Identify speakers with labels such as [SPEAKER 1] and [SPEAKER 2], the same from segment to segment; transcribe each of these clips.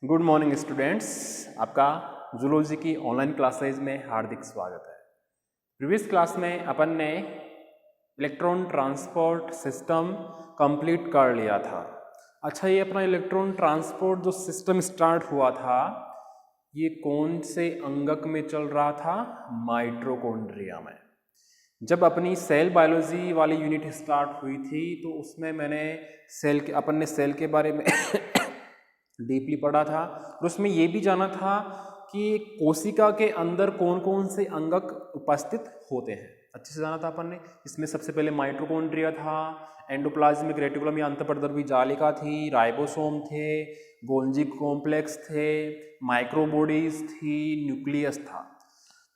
[SPEAKER 1] Good morning students, आपका zoology की online classes में हार्दिक स्वागत है। प्रीवियस क्लास में अपन ने इलेक्ट्रॉन ट्रांसपोर्ट सिस्टम कंप्लीट कर लिया था। अच्छा, ये अपना इलेक्ट्रॉन ट्रांसपोर्ट जो सिस्टम स्टार्ट हुआ था ये कौन से अंगक में चल रहा था? माइटोकॉन्ड्रिया में। जब अपनी सेल बायोलॉजी वाली यूनिट स्टार्ट हुई थी तो उसमें मैंने अपन ने सेल के बारे में डीपली पढ़ा था और उसमें ये भी जाना था कि कोशिका के अंदर कौन कौन से अंगक उपस्थित होते हैं। अच्छे से जाना था अपन ने। इसमें सबसे पहले माइटोकॉन्ड्रिया था, एंडोप्लाज्मिक रेटिकुलम या अंतःप्रद्रवी जालिका थी, राइबोसोम थे, गोल्जी कॉम्प्लेक्स थे, माइक्रोबॉडीज थी, न्यूक्लियस था।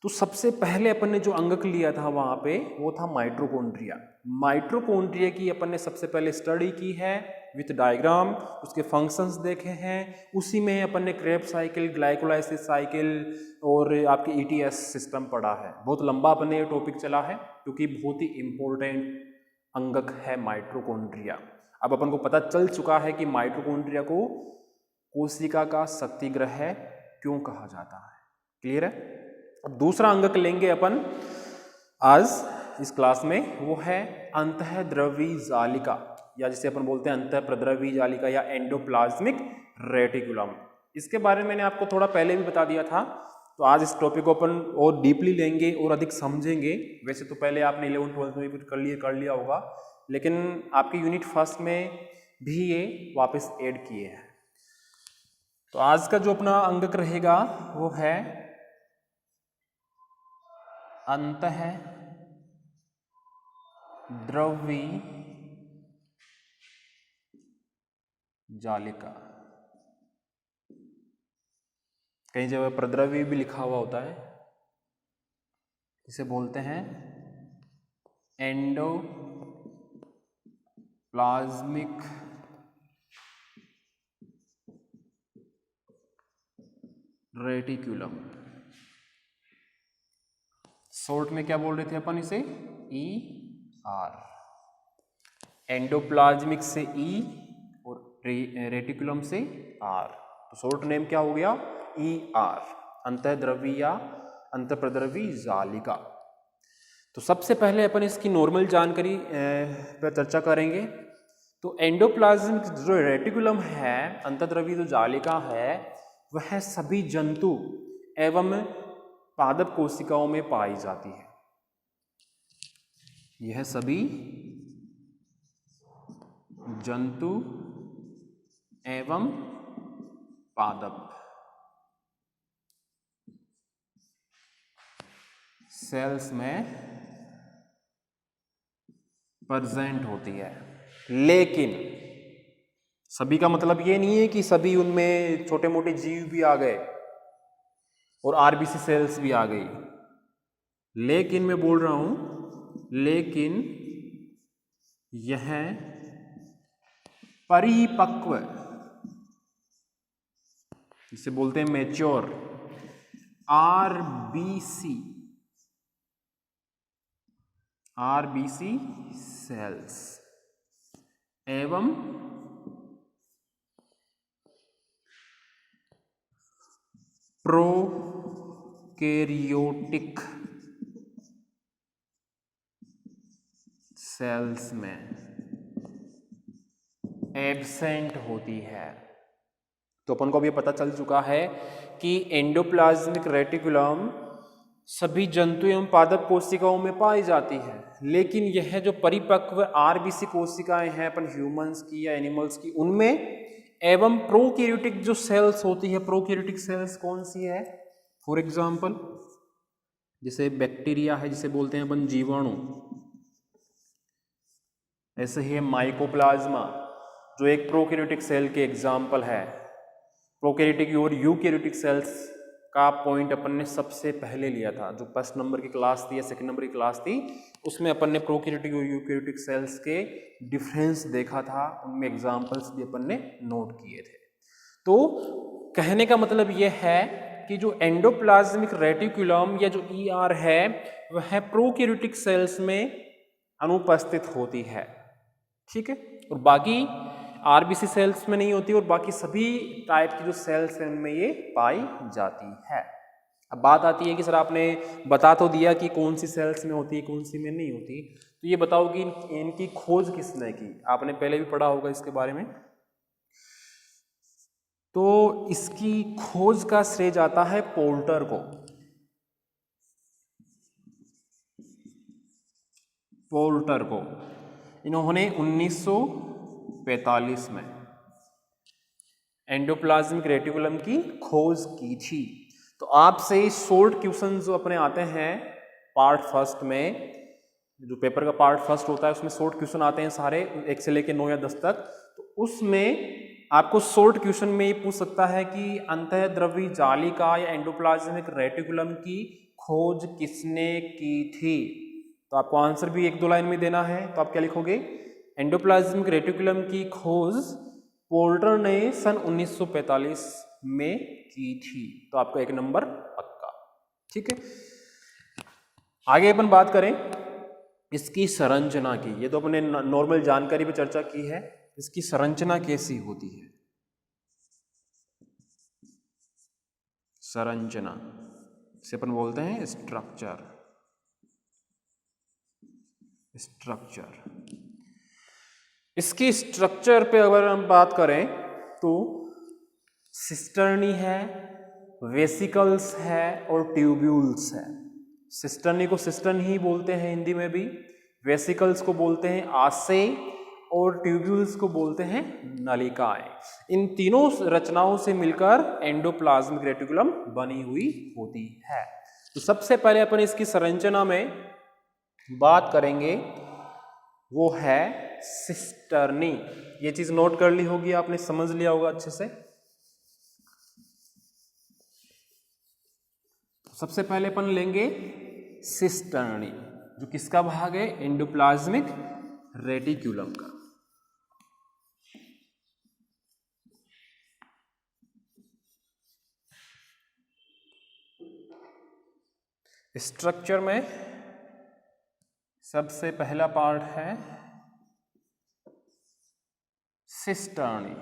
[SPEAKER 1] तो सबसे पहले अपन ने जो अंगक लिया था वहाँ पे वो था माइटोकॉन्ड्रिया। माइटोकॉन्ड्रिया की अपन ने सबसे पहले स्टडी की है विथ डायग्राम, उसके फंक्शंस देखे हैं। उसी में अपन ने क्रेब्स साइकिल, ग्लाइकोलाइसिस साइकिल और आपके ईटीएस सिस्टम पढ़ा है। बहुत लंबा अपन ने ये टॉपिक चला है क्योंकि बहुत ही इम्पोर्टेंट अंगक है माइटोकॉन्ड्रिया। अब अपन को पता चल चुका है कि माइटोकॉन्ड्रिया को कोशिका का शक्तिगृह क्यों कहा जाता है। क्लियर है? अब दूसरा अंगक लेंगे अपन आज इस क्लास में, वो है अंतःद्रवी जालिका या जिसे अपन बोलते हैं अंतःप्रद्रवी जालिका या एंडोप्लाज्मिक रेटिकुलम। इसके बारे में मैंने आपको थोड़ा पहले भी बता दिया था, तो आज इस टॉपिक को अपन और डीपली लेंगे और अधिक समझेंगे। वैसे तो पहले आपने 11th-12th में भी कर लिया होगा, लेकिन आपके यूनिट फर्स्ट में भी ये वापस ऐड किए हैं। तो आज का जो अपना अंगक रहेगा वो है अंतःद्रवी जालिका। कई जगह प्रद्रवी भी लिखा हुआ होता है, इसे बोलते हैं एंडोप्लाज्मिक रेटिकुलम। शॉर्ट में क्या बोल रहे थे अपन इसे? ER। एंडोप्लाज्मिक से E और रेटिकुलम से R, तो शॉर्ट नेम क्या हो गया? ER, अंतःद्रवी या अंतःप्रद्रवी जालिका। तो सबसे पहले अपन इसकी नॉर्मल जानकारी पर चर्चा करेंगे। तो एंडोप्लाज्मिक जो रेटिकुलम है, अंतःद्रवी जो जालिका है, वह सभी जंतु एवं पादप कोशिकाओं में पाई जाती है। यह सभी जंतु एवं पादप सेल्स में प्रेजेंट होती है। लेकिन सभी का मतलब ये नहीं है कि सभी उनमें छोटे मोटे जीव भी आ गए और आरबीसी सेल्स भी आ गई। लेकिन मैं बोल रहा हूं, लेकिन यह परिपक्व, जिसे बोलते हैं मैच्योर आरबीसी सेल्स एवं प्रोकैरियोटिक सेल्स में एब्सेंट होती है। तो अपन को भी पता चल चुका है कि एंडोप्लाज्मिक रेटिकुलम सभी जंतु एवं पादप कोशिकाओं में पाई जाती है, लेकिन यह जो परिपक्व आरबीसी कोशिकाएं हैं अपन ह्यूमंस की या एनिमल्स की, उनमें एवं प्रोकैरियोटिक जो सेल्स होती है, प्रोकैरियोटिक सेल्स कौन सी है? फॉर एग्जाम्पल जैसे बैक्टीरिया है, जिसे बोलते हैं अपन जीवाणु, ऐसे ही माइकोप्लाज्मा जो एक प्रोकैरियोटिक सेल के एग्जाम्पल है। प्रोकैरियोटिक और यूकैरियोटिक सेल्स का पॉइंट अपन ने सबसे पहले लिया था, जो फर्स्ट नंबर की क्लास थी या सेकंड नंबर की क्लास थी, उसमें अपन ने प्रोकैरियोटिक और यूकैरियोटिक सेल्स के डिफरेंस देखा था, उनमें एग्जाम्पल्स भी अपन ने नोट किए थे। तो कहने का मतलब यह है कि जो एंडोप्लाज्मिक रेटिकुलम या जो ER है वह प्रोकैरियोटिक सेल्स में अनुपस्थित होती है। ठीक है? और बाकी आरबीसी सेल्स में नहीं होती और बाकी सभी टाइप की जो सेल्स हैं उनमें ये पाई जाती है। अब बात आती है कि सर आपने बता तो दिया कि कौन सी सेल्स में होती है कौन सी में नहीं होती, तो ये बताओ कि इनकी खोज किसने की? आपने पहले भी पढ़ा होगा इसके बारे में। तो इसकी खोज का श्रेय जाता है पोल्टर को। पोल्टर को इन्होंने 1945 में एंडोप्लाज्मिक रेटिकुलम की खोज की थी। तो आपसे शॉर्ट क्वेश्चन जो अपने आते हैं पार्ट फर्स्ट में, जो पेपर का पार्ट फर्स्ट होता है उसमें शॉर्ट क्वेश्चन आते हैं सारे 1 से लेकर 9 या 10 तक। तो उसमें आपको शॉर्ट क्वेश्चन में ये पूछ सकता है कि अंतःद्रवी जालिका या एंडोप्लाज्मिक रेटिकुलम की खोज किसने की थी? तो आपको आंसर भी 1-2 लाइन में देना है। तो आप क्या लिखोगे? एंडोप्लाज्मिक रेटिकुलम की खोज पोल्टर ने सन 1945 में की थी। तो आपको 1 नंबर पक्का। ठीक है, आगे अपन बात करें इसकी संरचना की। ये तो अपने नॉर्मल जानकारी पे चर्चा की है, इसकी संरचना कैसी होती है? संरचना से अपन बोलते हैं स्ट्रक्चर। इसकी स्ट्रक्चर पे अगर हम बात करें तो सिस्टर्नी है, वेसिकल्स है और ट्यूब्यूल्स है। सिस्टर्नी को सिस्टर्न ही बोलते हैं हिंदी में भी, वेसिकल्स को बोलते हैं आशय और ट्यूब्यूल्स को बोलते हैं नलिकाएं। इन तीनों रचनाओं से मिलकर एंडोप्लाज्मिक रेटिकुलम बनी हुई होती है। तो सबसे पहले अपन इसकी संरचना में बात करेंगे वो है सिस्टर्नी। ये चीज नोट कर ली होगी आपने, समझ लिया होगा अच्छे से। सबसे पहले अपन लेंगे सिस्टर्नी, जो किसका भाग है? एंडोप्लाज्मिक रेटिकुलम का। स्ट्रक्चर में सबसे पहला पार्ट है सिस्टर्नी।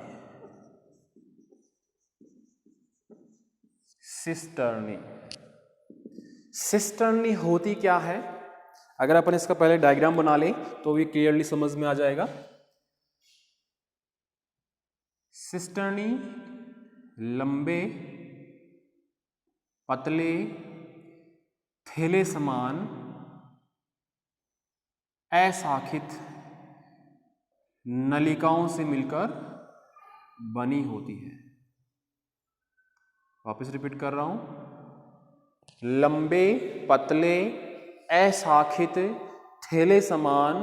[SPEAKER 1] सिस्टर्नी होती क्या है? अगर अपन इसका पहले डायग्राम बना लें तो ये क्लियरली समझ में आ जाएगा। सिस्टर्नी लंबे पतले थैले समान अशाखित नलिकाओं से मिलकर बनी होती है। वापस रिपीट कर रहा हूं, लंबे पतले अशाखित थैले समान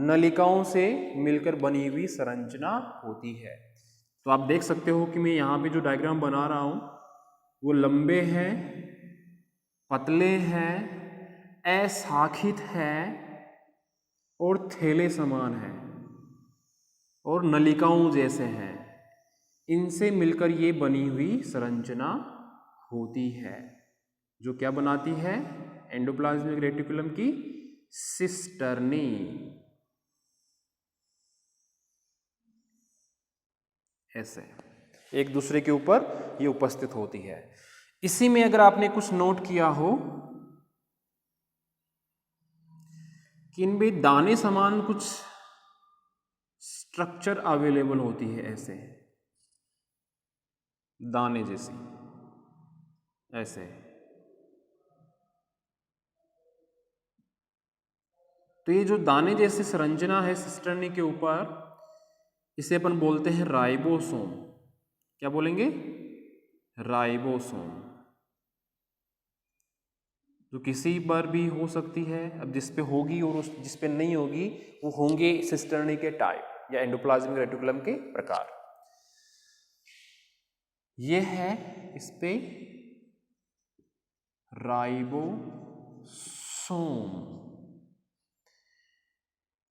[SPEAKER 1] नलिकाओं से मिलकर बनी हुई संरचना होती है। तो आप देख सकते हो कि मैं यहाँ पे जो डायग्राम बना रहा हूं वो लंबे हैं, पतले हैं, अशाखित है और थैले समान है और नलिकाओं जैसे हैं। इनसे मिलकर ये बनी हुई संरचना होती है, जो क्या बनाती है? एंडोप्लाज्मिक रेटिकुलम की सिस्टर्नी। ऐसे एक दूसरे के ऊपर ये उपस्थित होती है। इसी में अगर आपने कुछ नोट किया हो कि इनमें दाने समान कुछ स्ट्रक्चर अवेलेबल होती है, ऐसे दाने जैसी, ऐसे। तो ये जो दाने जैसी संरचना है सिस्टर्नी के ऊपर, इसे अपन बोलते हैं राइबोसोम। क्या बोलेंगे? राइबोसोम। जो किसी पर भी हो सकती है, अब जिस पे होगी और उस जिस पे नहीं होगी वो होंगे सिस्टर्नी के टाइप या एंडोप्लाज्मिक रेटिकुलम के प्रकार। ये है इस पे राइबोसोम।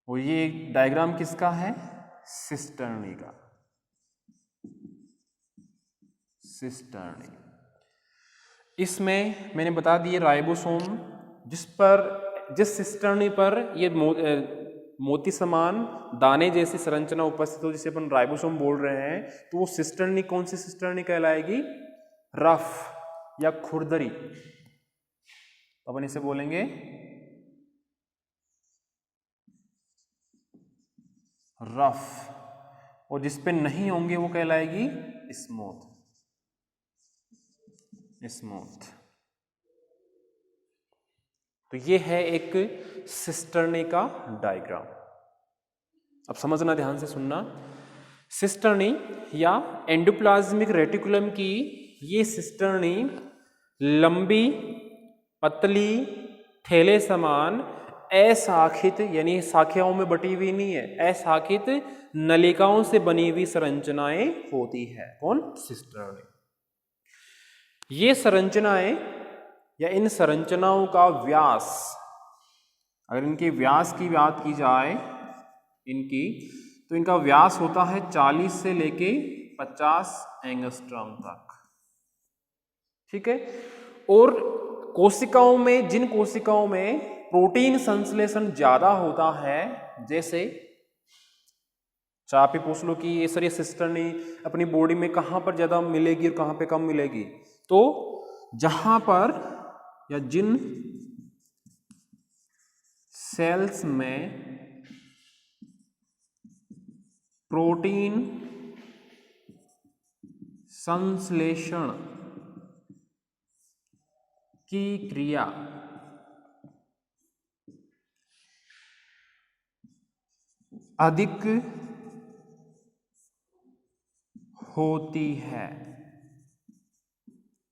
[SPEAKER 1] और ये डायग्राम किसका है? सिस्टर्नी का। सिस्टर्नी, इसमें मैंने बता दिए राइबोसोम, जिस सिस्टर्नी पर ये मोती समान दाने जैसी संरचना उपस्थित हो, जिसे अपन राइबोसोम बोल रहे हैं, तो वो सिस्टर्नी कौन सी सिस्टर्नी कहलाएगी? रफ या खुरदरी। अपन इसे बोलेंगे रफ, और जिस पे नहीं होंगे वो कहलाएगी स्मूथ। स्मूथ। तो ये है एक सिस्टर्नी का डायग्राम। अब समझना, ध्यान से सुनना। सिस्टर्नी या एंडोप्लाज्मिक रेटिकुलम की ये सिस्टर्नी लंबी, पतली, थैले समान, अशाखित यानी शाखाओं में बटी हुई नहीं है, अशाखित नलिकाओं से बनी हुई संरचनाएं होती है। कौन? सिस्टर्नी। ये संरचनाएं या इन संरचनाओं का व्यास, अगर इनके व्यास की बात की जाए इनकी, तो इनका व्यास होता है 40 से लेके 50 एंगस्ट्रॉम तक। ठीक है। और कोशिकाओं में, जिन कोशिकाओं में प्रोटीन संश्लेषण ज्यादा होता है, जैसे आप ही पूछ लो कि ये सर ये सिस्टर्नी अपनी बॉडी में कहां पर ज्यादा मिलेगी और कहां पे कम मिलेगी, तो जहां पर या जिन सेल्स में प्रोटीन संश्लेषण की क्रिया अधिक होती है।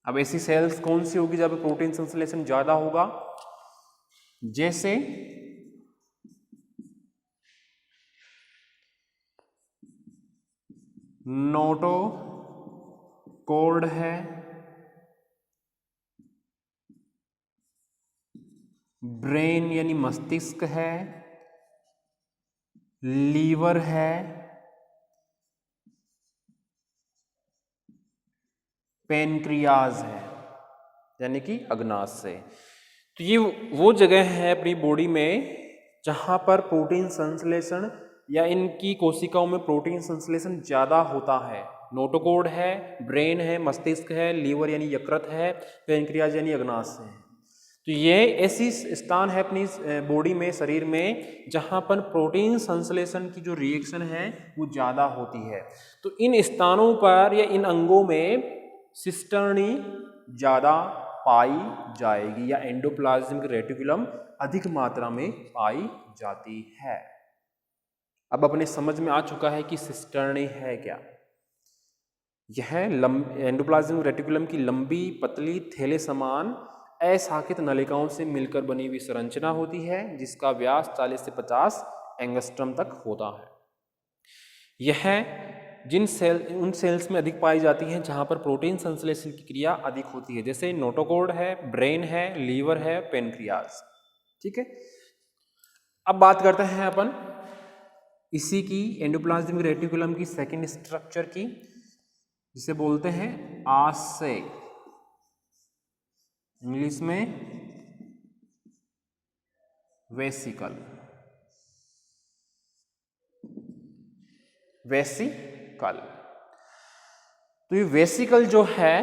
[SPEAKER 1] अब ऐसी सेल्स कौन सी होगी जब प्रोटीन संश्लेषण ज्यादा होगा? जैसे नोटोकॉर्ड है, ब्रेन यानी मस्तिष्क है, लीवर है, पेनक्रियाज है यानी कि अग्नाशय। तो ये वो जगह है अपनी बॉडी में जहां पर प्रोटीन संश्लेषण या इनकी कोशिकाओं में प्रोटीन संश्लेषण ज्यादा होता है। नोटोकॉर्ड है, ब्रेन है, मस्तिष्क है, लीवर यानी यकृत है, पेनक्रियाज यानी अग्नाशय है। तो ये ऐसी स्थान है अपनी बॉडी में, शरीर में, जहां पर प्रोटीन संश्लेषण की जो रिएक्शन है वो ज्यादा होती है। तो इन स्थानों पर या इन अंगों में सिस्टर्नी ज्यादा पाई जाएगी या एंडोप्लाज्मिक रेटिकुलम अधिक मात्रा में पाई जाती है। अब अपने समझ में आ चुका है कि सिस्टर्नी है क्या। यह एंडोप्लाज्मिक रेटिकुलम की लंबी, पतली, थैले समान, अशाखित नलिकाओं से मिलकर बनी हुई संरचना होती है, जिसका व्यास 40 से 50 एंगस्ट्रम तक होता है। यह उन सेल्स में अधिक पाई जाती हैं जहां पर प्रोटीन संश्लेषण की क्रिया अधिक होती है, जैसे नोटोकॉर्ड है, ब्रेन है, लीवर है, पेनक्रियाज। ठीक है। अब बात करते हैं अपन इसी की एंडोप्लाज्मिक रेटिकुलम की सेकेंड स्ट्रक्चर की, जिसे बोलते हैं आशय, इंग्लिश में वेसिकल। वेसिकल। तो ये वेसिकल जो है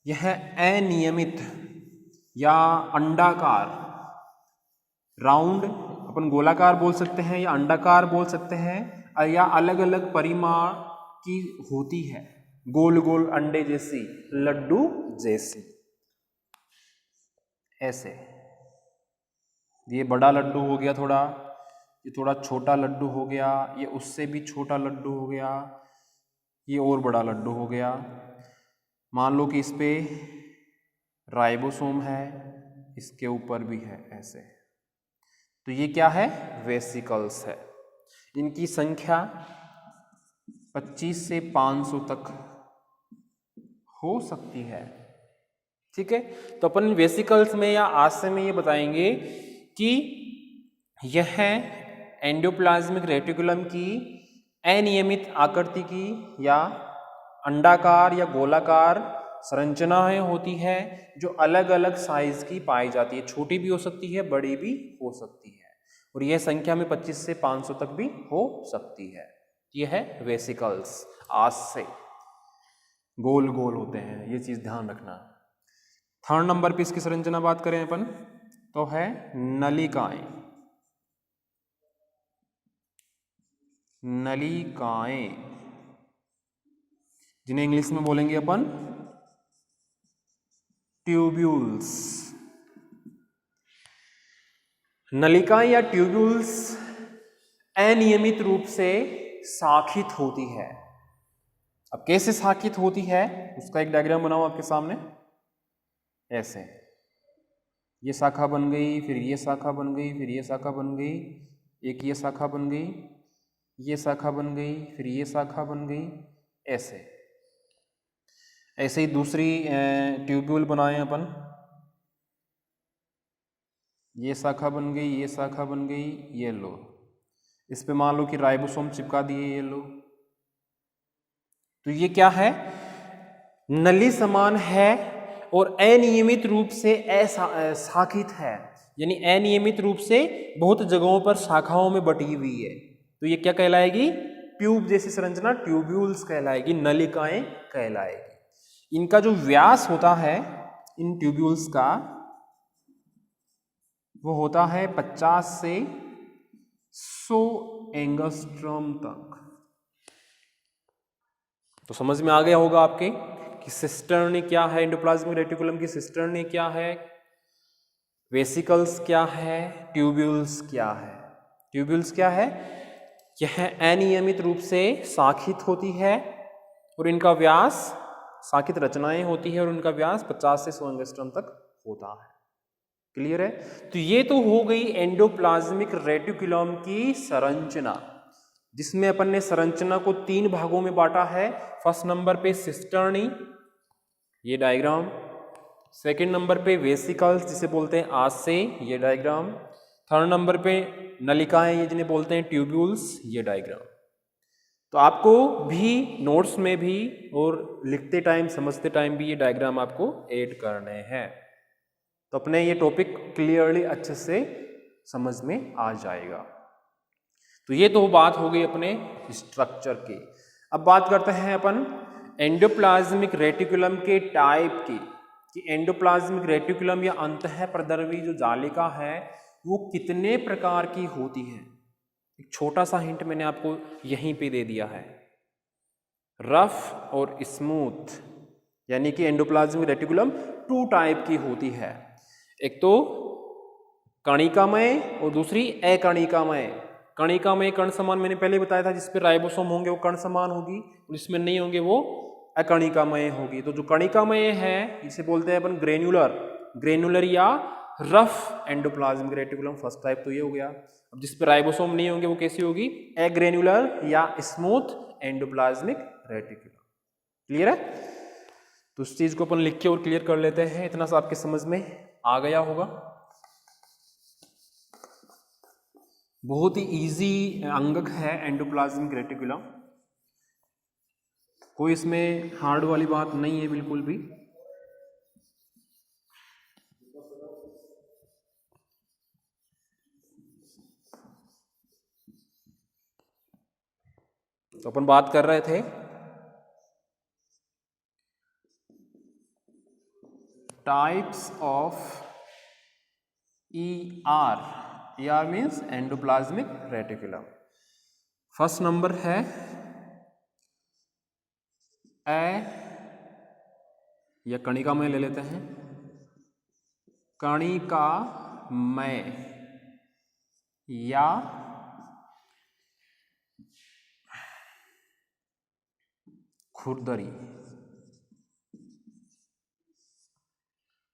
[SPEAKER 1] यह अनियमित या अंडाकार, राउंड अपन गोलाकार बोल सकते हैं या अंडाकार बोल सकते हैं, या अलग अलग परिमाण की होती है, गोल गोल अंडे जैसी, लड्डू जैसी। ऐसे ये बड़ा लड्डू हो गया थोड़ा, ये थोड़ा छोटा लड्डू हो गया, ये उससे भी छोटा लड्डू हो गया, ये और बड़ा लड्डू हो गया। मान लो कि इस पे राइबोसोम है, इसके ऊपर भी है, ऐसे। तो ये क्या है? वेसिकल्स है। इनकी संख्या 25 से 500 तक हो सकती है। ठीक है। तो अपन वेसिकल्स में या आशय में ये बताएंगे कि यह एंडोप्लाज्मिक रेटिकुलम की अनियमित आकृति की या अंडाकार या गोलाकार संरचनाएं होती है, जो अलग अलग साइज की पाई जाती है। छोटी भी हो सकती है, बड़ी भी हो सकती है। और यह संख्या में 25 से 500 तक भी हो सकती है। यह है वेसिकल्स, आज से गोल गोल होते हैं, ये चीज ध्यान रखना। थर्ड नंबर पे इसकी संरचना बात करें अपन तो है नलिकाएं। नलिकाएं जिन्हें इंग्लिश में बोलेंगे अपन ट्यूब्यूल्स। नलिकाएं या ट्यूब्यूल्स अनियमित रूप से शाखित होती है। अब कैसे शाखित होती है उसका एक डायग्राम बनाओ आपके सामने। ऐसे ये शाखा बन गई, फिर ये शाखा बन गई, फिर ये शाखा बन गई, एक ये शाखा बन गई, ये शाखा बन गई, फिर ये शाखा बन गई। ऐसे ऐसे ही दूसरी ट्यूब्यूल बनाए अपन। ये शाखा बन गई, ये शाखा बन गई, ये लो, इस पे मान लो कि राइबोसोम चिपका दिए, ये लो। तो ये क्या है, नली समान है और अनियमित रूप से शाखित है, यानी अनियमित रूप से बहुत जगहों पर शाखाओं में बटी हुई है। तो ये क्या कहलाएगी, ट्यूब जैसी संरचना ट्यूब्यूल्स कहलाएगी, नलिकाएं कहलाएगी। इनका जो व्यास होता है इन ट्यूब्यूल्स का वो होता है 50 से 100 एंगस्ट्रॉम तक। तो समझ में आ गया होगा आपके कि सिस्टर्नी क्या है, एंडोप्लाज्मिक रेटिकुलम की सिस्टर्नी क्या है, वेसिकल्स क्या है, ट्यूब्यूल्स क्या है। ट्यूब्यूल्स क्या है, यह अनियमित रूप से शाखित होती है और इनका व्यास, शाखित रचनाएं होती है और उनका व्यास 50 से 100 एंगस्ट्रॉम तक होता है। क्लियर है। तो ये तो हो गई एंडोप्लाज्मिक रेटिकुलम की संरचना, जिसमें अपन ने संरचना को 3 भागों में बांटा है। फर्स्ट नंबर पे सिस्टर्नी, ये डायग्राम। सेकंड नंबर पे वेसिकल्स जिसे बोलते हैं आज से, ये डायग्राम। थर्ड नंबर पे नलिकाएं, ये जिन्हें बोलते हैं ट्यूब्यूल्स, ये डायग्राम। तो आपको भी नोट्स में भी और लिखते टाइम समझते टाइम भी ये डायग्राम आपको ऐड करने हैं, तो अपने ये टॉपिक क्लियरली अच्छे से समझ में आ जाएगा। तो ये तो बात हो गई अपने स्ट्रक्चर की। अब बात करते हैं अपन एंडोप्लाज्मिक रेटिकुलम के टाइप की, कि एंडोप्लाज्मिक रेटिकुलम या अंतःप्रद्रवी जो जालिका है वो कितने प्रकार की होती है। एक छोटा सा हिंट मैंने आपको यहीं पे दे दिया है, रफ और स्मूथ, यानी कि एंडोप्लाज्मिक रेटिकुलम 2 टाइप की होती है। एक तो कणिकामय और दूसरी अकणिकामय। कणिकामय कण समान मैंने पहले बताया था, जिसपे राइबोसोम होंगे वो कण समान होगी और इसमें नहीं होंगे वो अकणिकामय होगी। तो जो कणिकामय है इसे बोलते हैं अपन ग्रेन्युलर, ग्रेन्युलर या rough endoplasmic reticulum, first type तो ये हो गया। अब जिस पे राइबोसोम नहीं होंगे वो कैसी होगी, एग्रेन्युलर या स्मूथ एंडोप्लाज्मिक रेटिकुलम। क्लियर है। तो उस चीज को अपन लिख के और क्लियर कर लेते हैं, इतना सा आपके समझ में आ गया होगा। बहुत ही इजी अंगक है एंडोप्लाज्मिक रेटिकुलम, कोई इसमें हार्ड वाली बात नहीं है बिल्कुल भी। तो अपन बात कर रहे थे types of ER, ER means endoplasmic reticulum. First number है या कणिकामय ले लेते हैं, कणिकामय या खुरदरी,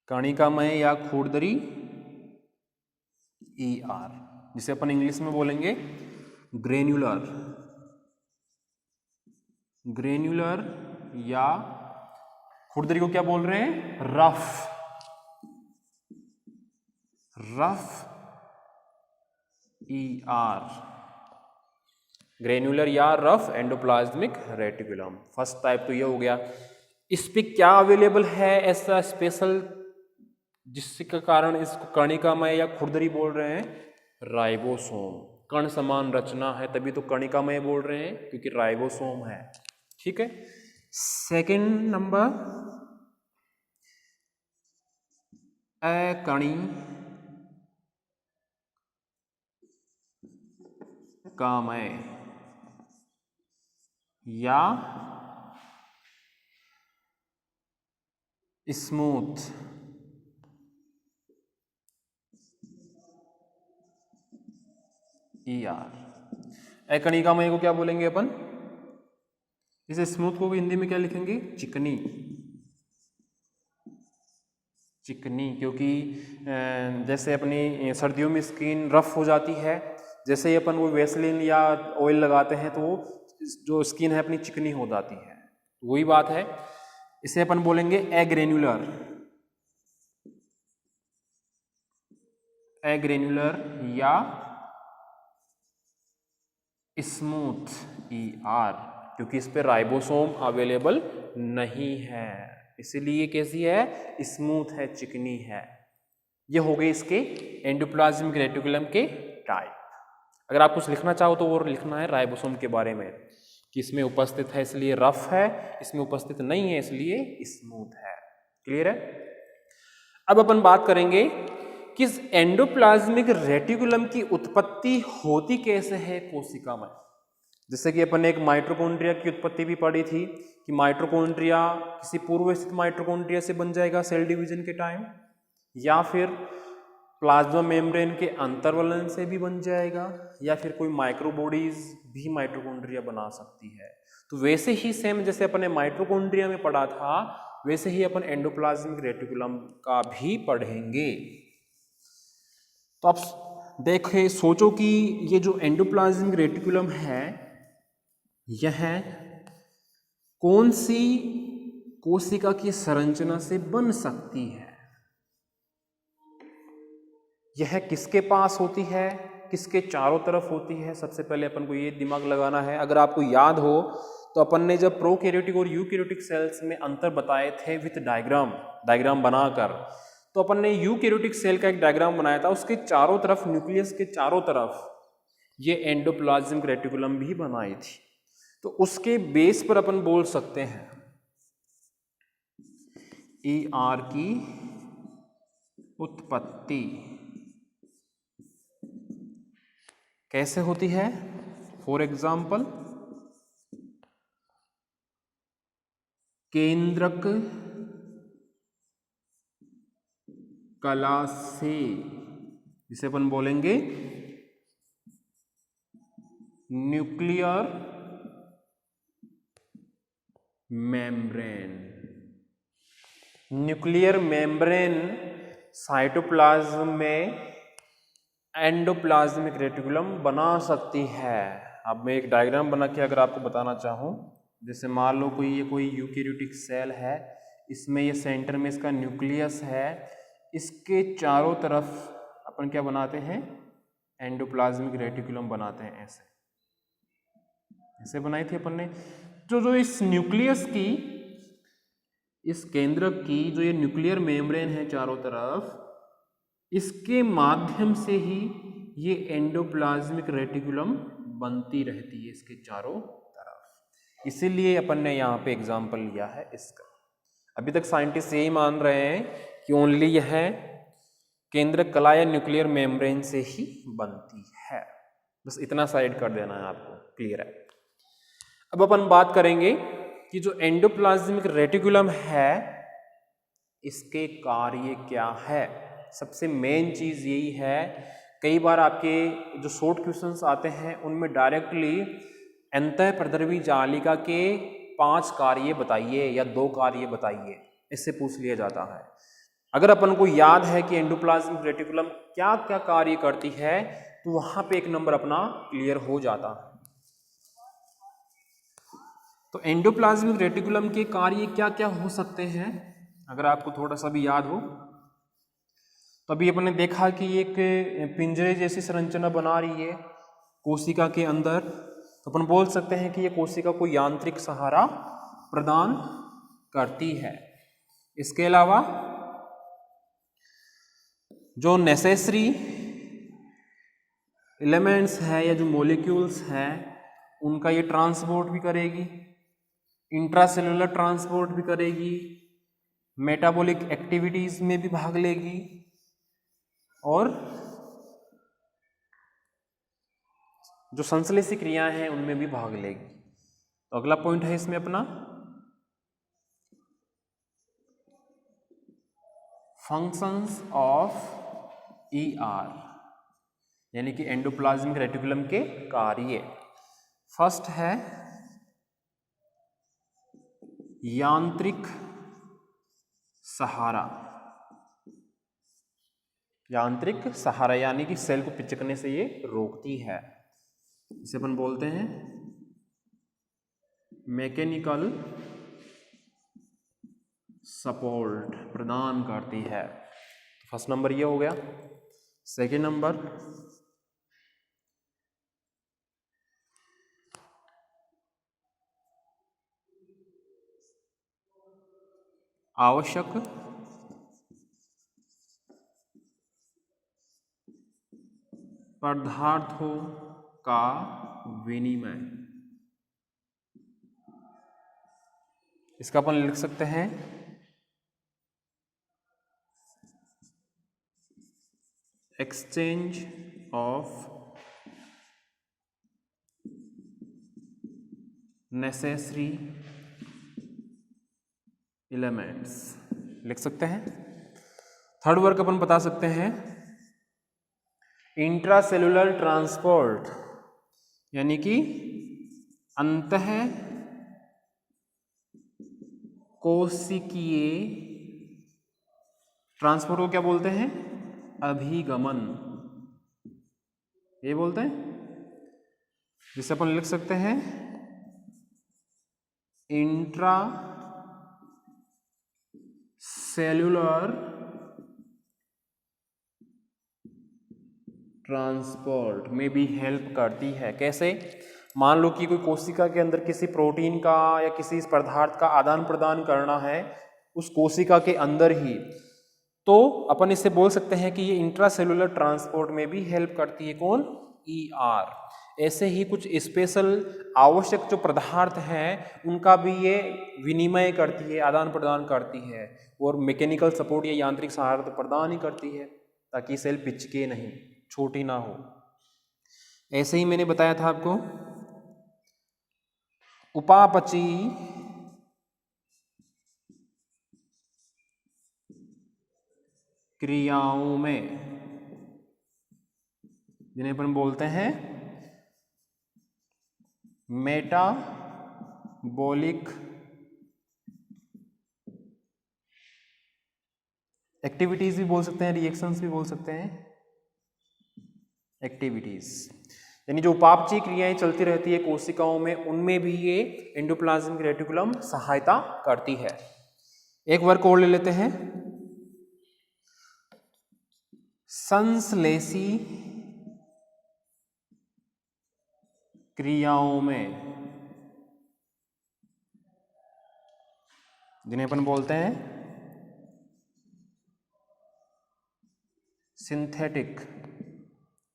[SPEAKER 1] कणिकामय या खुरदरी ER, जिसे अपन इंग्लिश में बोलेंगे ग्रेन्युलर, ग्रेन्युलर या खुरदरी को क्या बोल रहे हैं, रफ, रफ ER, ग्रेन्युलर या rough endoplasmic reticulum. First type तो ये हो गया। इस पे क्या अवेलेबल है ऐसा स्पेशल जिसके कारण इसको कणिकामय या खुरदरी बोल रहे हैं, राइबोसोम। कण समान रचना है, तभी तो कणिकामय बोल रहे हैं, क्योंकि राइबोसोम है। ठीक है। सेकंड नंबर, अकणिकामय या स्मूथ अकणिकामय को क्या बोलेंगे अपन? इसे स्मूथ को हिंदी में क्या लिखेंगे? चिकनी। चिकनी, क्योंकि जैसे अपनी सर्दियों में स्किन रफ हो जाती है, जैसे ही अपन वो वेसलिन या ऑयल लगाते हैं तो जो स्किन है अपनी चिकनी हो जाती है, वही बात है। इसे अपन बोलेंगे एग्रेन्युलर। एग्रेन्युलर या स्मूथ क्योंकि इस पे राइबोसोम अवेलेबल नहीं है, इसीलिए कैसी है? स्मूथ है, चिकनी है। ये हो गए इसके एंडोप्लाज्मिक रेटिकुलम के टाइप। अगर आप कुछ लिखना चाहो तो वो लिखना है राइबोसोम के बारे में कि इसमें उपस्थित है इसलिए रफ है, इसमें उपस्थित नहीं है इसलिए स्मूथ है। क्लियर है? अब अपन बात करेंगे कि इस एंडोप्लाज्मिक रेटिकुलम की उत्पत्ति होती कैसे है कोशिका में। जैसे कि अपन ने एक माइटोकॉन्ड्रिया की उत्पत्ति भी पढ़ी थी कि माइटोकॉन्ड्रिया किसी पूर्व स्थित माइटोकॉन्ड्रिया से बन जाएगा सेल डिवीजन के टाइम, या फिर प्लाज्मा मेम्ब्रेन के अंतर्वलन से भी बन जाएगा, या फिर कोई माइक्रोबॉडीज भी माइटोकॉन्ड्रिया बना सकती है। तो वैसे ही सेम जैसे अपन ने माइटोकॉन्ड्रिया में पढ़ा था, वैसे ही अपन एंडोप्लाज्मिक रेटिकुलम का भी पढ़ेंगे। तो आप देखें, सोचो कि ये जो एंडोप्लाज्मिक रेटिकुलम है, यह कौन सी कोशिका की संरचना से बन सकती है? यह किसके पास होती है, किसके चारों तरफ होती है? सबसे पहले अपन को ये दिमाग लगाना है। अगर आपको याद हो तो अपन ने जब प्रोकैरियोटिक और यूकैरियोटिक सेल्स में अंतर बताए थे विथ डायग्राम बनाकर, तो अपन ने यूकैरियोटिक सेल का एक डायग्राम बनाया था, उसके चारों तरफ, न्यूक्लियस के चारों तरफ ये एंडोप्लाज्मिक रेटिकुलम भी बनाई थी। तो उसके बेस पर अपन बोल सकते हैं ER की उत्पत्ति कैसे होती है? फॉर एग्जाम्पल, केंद्रक कला से, जिसे अपन बोलेंगे nuclear membrane. Nuclear membrane cytoplasm में एंडोप्लाज्मिक रेटिकुलम बना सकती है। अब मैं एक डायग्राम बना के अगर आपको बताना चाहूँ, जैसे मान लो कोई यूकैरियोटिक सेल है, इसमें ये सेंटर में इसका न्यूक्लियस है, इसके चारों तरफ अपन क्या बनाते हैं? एंडोप्लाज्मिक रेटिकुलम बनाते हैं। ऐसे बनाई थी अपन ने। जो इस न्यूक्लियस की, इस केंद्रक की जो ये न्यूक्लियर मेम्ब्रेन है चारों तरफ, इसके माध्यम से ही ये एंडोप्लाज्मिक रेटिकुलम बनती रहती है इसके चारों तरफ। इसीलिए अपन ने यहाँ पे एग्जाम्पल लिया है इसका। अभी तक साइंटिस्ट यही मान रहे हैं कि ओनली यह केंद्रक कला या न्यूक्लियर मेम्ब्रेन से ही बनती है। बस इतना साइड कर देना है आपको। क्लियर है? अब अपन बात करेंगे कि जो एंडोप्लाज्मिक रेटिकुलम है, इसके कार्य क्या है। सबसे मेन चीज यही है, कई बार आपके जो शॉर्ट क्वेश्चंस आते हैं उनमें डायरेक्टली अंतःप्रद्रवी जालिका के 5 कार्य बताइए या 2 कार्य बताइए, इससे पूछ लिया जाता है। अगर अपन को याद है कि एंडोप्लाज्मिक रेटिकुलम क्या क्या कार्य करती है, तो वहां पे एक नंबर अपना क्लियर हो जाता है। तो एंडोप्लाज्मिक रेटिकुलम के कार्य क्या क्या हो सकते हैं, अगर आपको थोड़ा सा भी याद हो तो अभी अपन ने देखा कि एक पिंजरे जैसी संरचना बना रही है कोशिका के अंदर, तो अपन बोल सकते हैं कि ये कोशिका को यांत्रिक सहारा प्रदान करती है। इसके अलावा जो नेसेसरी एलिमेंट्स है या जो मॉलिक्यूल्स हैं उनका ये ट्रांसपोर्ट भी करेगी, इंट्रासेलुलर ट्रांसपोर्ट भी करेगी, मेटाबॉलिक एक्टिविटीज में भी भाग लेगी और जो संश्लेषी क्रियाएं हैं उनमें भी भाग लेगी। तो अगला पॉइंट है इसमें अपना फंक्शंस ऑफ ईआर, यानी कि एंडोप्लाज्मिक रेटिकुलम के कार्य। फर्स्ट है यांत्रिक सहारा। यांत्रिक सहारा यानी कि सेल को पिचकने से ये रोकती है, इसे अपन बोलते हैं मैकेनिकल सपोर्ट प्रदान करती है। फर्स्ट नंबर ये हो गया। सेकेंड नंबर आवश्यक पदार्थों का विनिमय। इसका अपन लिख सकते हैं एक्सचेंज ऑफ नेसेसरी एलिमेंट्स लिख सकते हैं। थर्ड वर्क अपन बता सकते हैं इंट्रासेलुलर ट्रांसपोर्ट, यानी कि अंतः कोशिकीय ट्रांसपोर्ट को क्या बोलते हैं? अभिगमन, ये बोलते हैं। जिसे अपन लिख सकते हैं इंट्रा सेल्यूलर ट्रांसपोर्ट में भी हेल्प करती है। कैसे? मान लो कि कोई कोशिका के अंदर किसी प्रोटीन का या किसी इस पदार्थ का आदान प्रदान करना है उस कोशिका के अंदर ही, तो अपन इसे बोल सकते हैं कि ये इंट्रासेल्यूलर ट्रांसपोर्ट में भी हेल्प करती है। कौन? ईआर। ऐसे ही कुछ स्पेशल आवश्यक जो पदार्थ हैं उनका भी ये विनिमय करती है, आदान प्रदान करती है, और मैकेनिकल सपोर्ट या यांत्रिक सहारा तो प्रदान ही करती है ताकि सेल पिचके नहीं, छोटी ना हो। ऐसे ही मैंने बताया था आपको उपापचयी क्रियाओं में, जिन्हें अपन बोलते हैं मेटाबॉलिक एक्टिविटीज भी बोल सकते हैं, रिएक्शंस भी बोल सकते हैं, एक्टिविटीज, यानी जो उपापचयी क्रियाएं चलती रहती है कोशिकाओं में, उनमें भी ये एंडोप्लाज्मिक रेटिकुलम सहायता करती है। एक वर्क और ले लेते हैं संश्लेषी क्रियाओं में, जिन्हें अपन बोलते हैं सिंथेटिक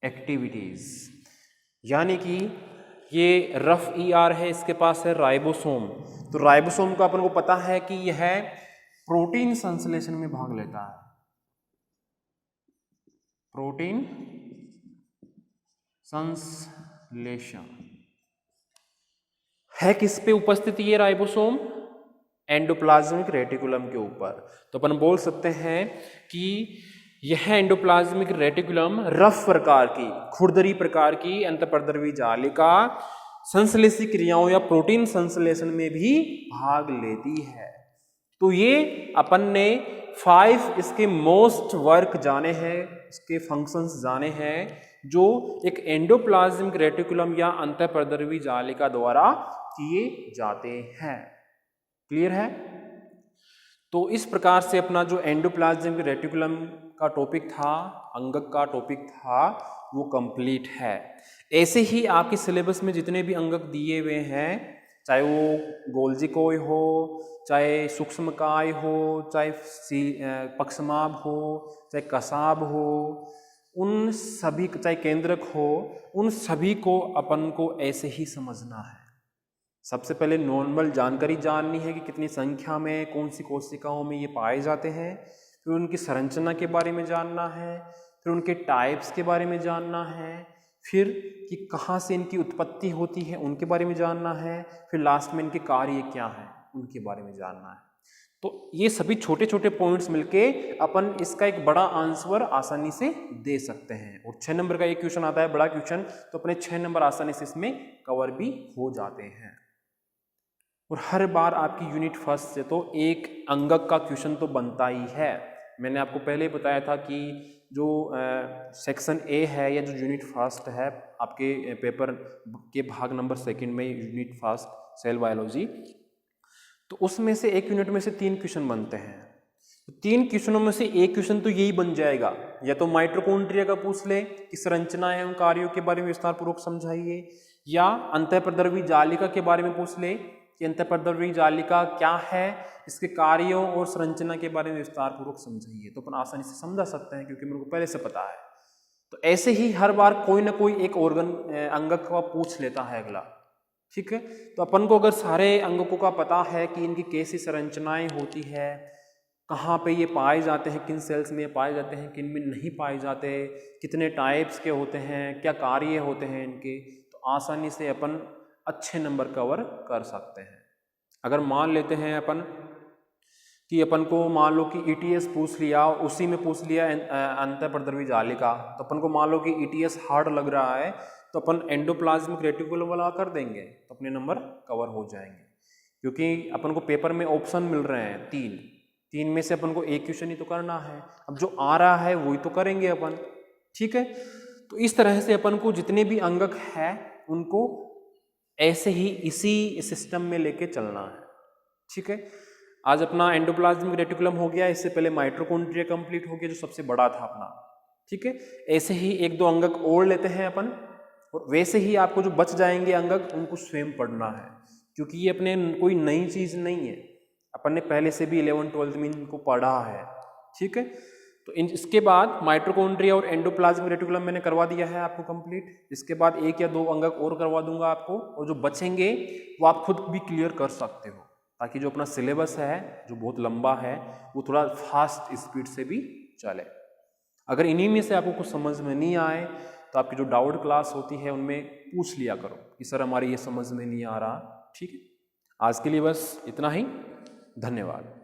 [SPEAKER 1] एक्टिविटीज, यानी कि ये रफ ईआर है, इसके पास है राइबोसोम। तो राइबोसोम का अपन को पता है कि यह प्रोटीन संश्लेषण में भाग लेता है। प्रोटीन संश्लेषण है किस पे उपस्थित ये राइबोसोम? एंडोप्लाज्मिक रेटिकुलम के ऊपर। तो अपन बोल सकते हैं कि यह एंडोप्लाज्मिक रेटिकुलम रफ प्रकार की, खुरदरी प्रकार की अंतःपरद्रवी जालिका संश्लेषी क्रियाओं या प्रोटीन संश्लेषण में भी भाग लेती है। तो ये अपन ने 5 इसके मोस्ट वर्क जाने हैं, इसके फंक्शंस जाने हैं जो एक एंडोप्लाज्मिक रेटिकुलम या अंतःपरद्रवी जालिका द्वारा किए जाते हैं। क्लियर है? तो इस प्रकार से अपना जो एंडोप्लाज्मिक रेटिकुलम का टॉपिक था, अंगक का टॉपिक था, वो कंप्लीट है। ऐसे ही आपके सिलेबस में जितने भी अंगक दिए हुए हैं, चाहे वो गोल्जी कोय हो, चाहे सूक्ष्मकाय हो, चाहे पक्षमाभ हो, चाहे कसाब हो, उन सभी, चाहे केंद्रक हो, उन सभी को अपन को ऐसे ही समझना है। सबसे पहले नॉर्मल जानकारी जाननी है कि कितनी संख्या में कौन सी कोशिकाओं में ये पाए जाते हैं, फिर उनकी संरचना के बारे में जानना है, फिर उनके टाइप्स के बारे में जानना है, फिर कि कहाँ से इनकी उत्पत्ति होती है उनके बारे में जानना है, फिर लास्ट में इनके कार्य क्या हैं उनके बारे में जानना है। तो ये सभी छोटे छोटे पॉइंट्स मिलके अपन इसका एक बड़ा आंसर आसानी से दे सकते हैं। और 6 नंबर का एक क्वेश्चन आता है बड़ा क्वेश्चन, तो अपने 6 नंबर आसानी से इसमें कवर भी हो जाते हैं। और हर बार आपकी यूनिट फर्स्ट से तो एक अंगक का क्वेश्चन तो बनता ही है। मैंने आपको पहले ही बताया था कि जो सेक्शन ए है या जो यूनिट फर्स्ट है आपके पेपर के भाग नंबर 2 में, यूनिट फर्स्ट सेल बायोलॉजी, तो उसमें से एक यूनिट में से 3 क्वेश्चन बनते हैं। तो 3 क्वेश्चनों में से एक क्वेश्चन तो यही बन जाएगा, या तो माइटोकॉन्ड्रिया का पूछ ले कि संरचना एवं कार्यों के बारे में विस्तार पूर्वक समझाइए, या अंतःप्रद्रवी जालिका के बारे में पूछ ले कि अंतःप्रद्रवी जालिका क्या है, इसके कार्यों और संरचना के बारे में विस्तार पूर्वक समझाइए। तो अपन आसानी से समझा सकते हैं क्योंकि मेरे को पहले से पता है। तो ऐसे ही हर बार कोई ना कोई एक ऑर्गन अंगक का पूछ लेता है अगला, ठीक है। तो अपन को अगर सारे अंगकों का पता है कि इनकी कैसी संरचनाएं होती है, कहाँ पे ये पाए जाते हैं, किन सेल्स में ये पाए जाते हैं, किन में नहीं पाए जाते, कितने टाइप्स के होते हैं, क्या कार्य होते हैं इनके, तो आसानी से अपन अच्छे नंबर कवर कर सकते हैं। अगर मान लेते हैं अपन कि अपन को मान लो कि ETS पूछ लिया, उसी में पूछ लिया अंतःप्रद्रवी जालिका, तो अपन को मान लो कि ETS हार्ड लग रहा है तो अपन एंडोप्लाज्मिक रेटिकुलम वाला कर देंगे तो अपने नंबर कवर हो जाएंगे। क्योंकि अपन को पेपर में ऑप्शन मिल रहे हैं 3 में से अपन को एक क्वेश्चन ही तो करना है। अब जो आ रहा है वही तो करेंगे अपन, ठीक है। तो इस तरह से अपन को जितने भी अंगक है उनको ऐसे ही इसी सिस्टम में लेके चलना है, ठीक है। आज अपना एंडोप्लाज्मिक रेटिकुलम हो गया, इससे पहले माइटोकॉन्ड्रिया कंप्लीट हो गया जो सबसे बड़ा था अपना, ठीक है। ऐसे ही 1-2 अंगक और लेते हैं अपन, और वैसे ही आपको जो बच जाएंगे अंगक उनको स्वयं पढ़ना है, क्योंकि ये अपने कोई नई चीज़ नहीं है, अपन ने पहले से भी 11th-12th में इनको पढ़ा है, ठीक है। तो इसके बाद माइटोकॉन्ड्रिया और एंडोप्लाज्मिक रेटिकुलम मैंने करवा दिया है आपको कंप्लीट। इसके बाद 1 या 2 अंगक और करवा दूंगा आपको, और जो बचेंगे वो आप खुद भी क्लियर कर सकते हो, ताकि जो अपना सिलेबस है जो बहुत लंबा है वो थोड़ा फास्ट स्पीड से भी चले। अगर इन्हीं में से आपको कुछ समझ में नहीं आए तो आपकी जो डाउट क्लास होती है उनमें पूछ लिया करो कि सर हमारी ये समझ में नहीं आ रहा, ठीक है। आज के लिए बस इतना ही, धन्यवाद।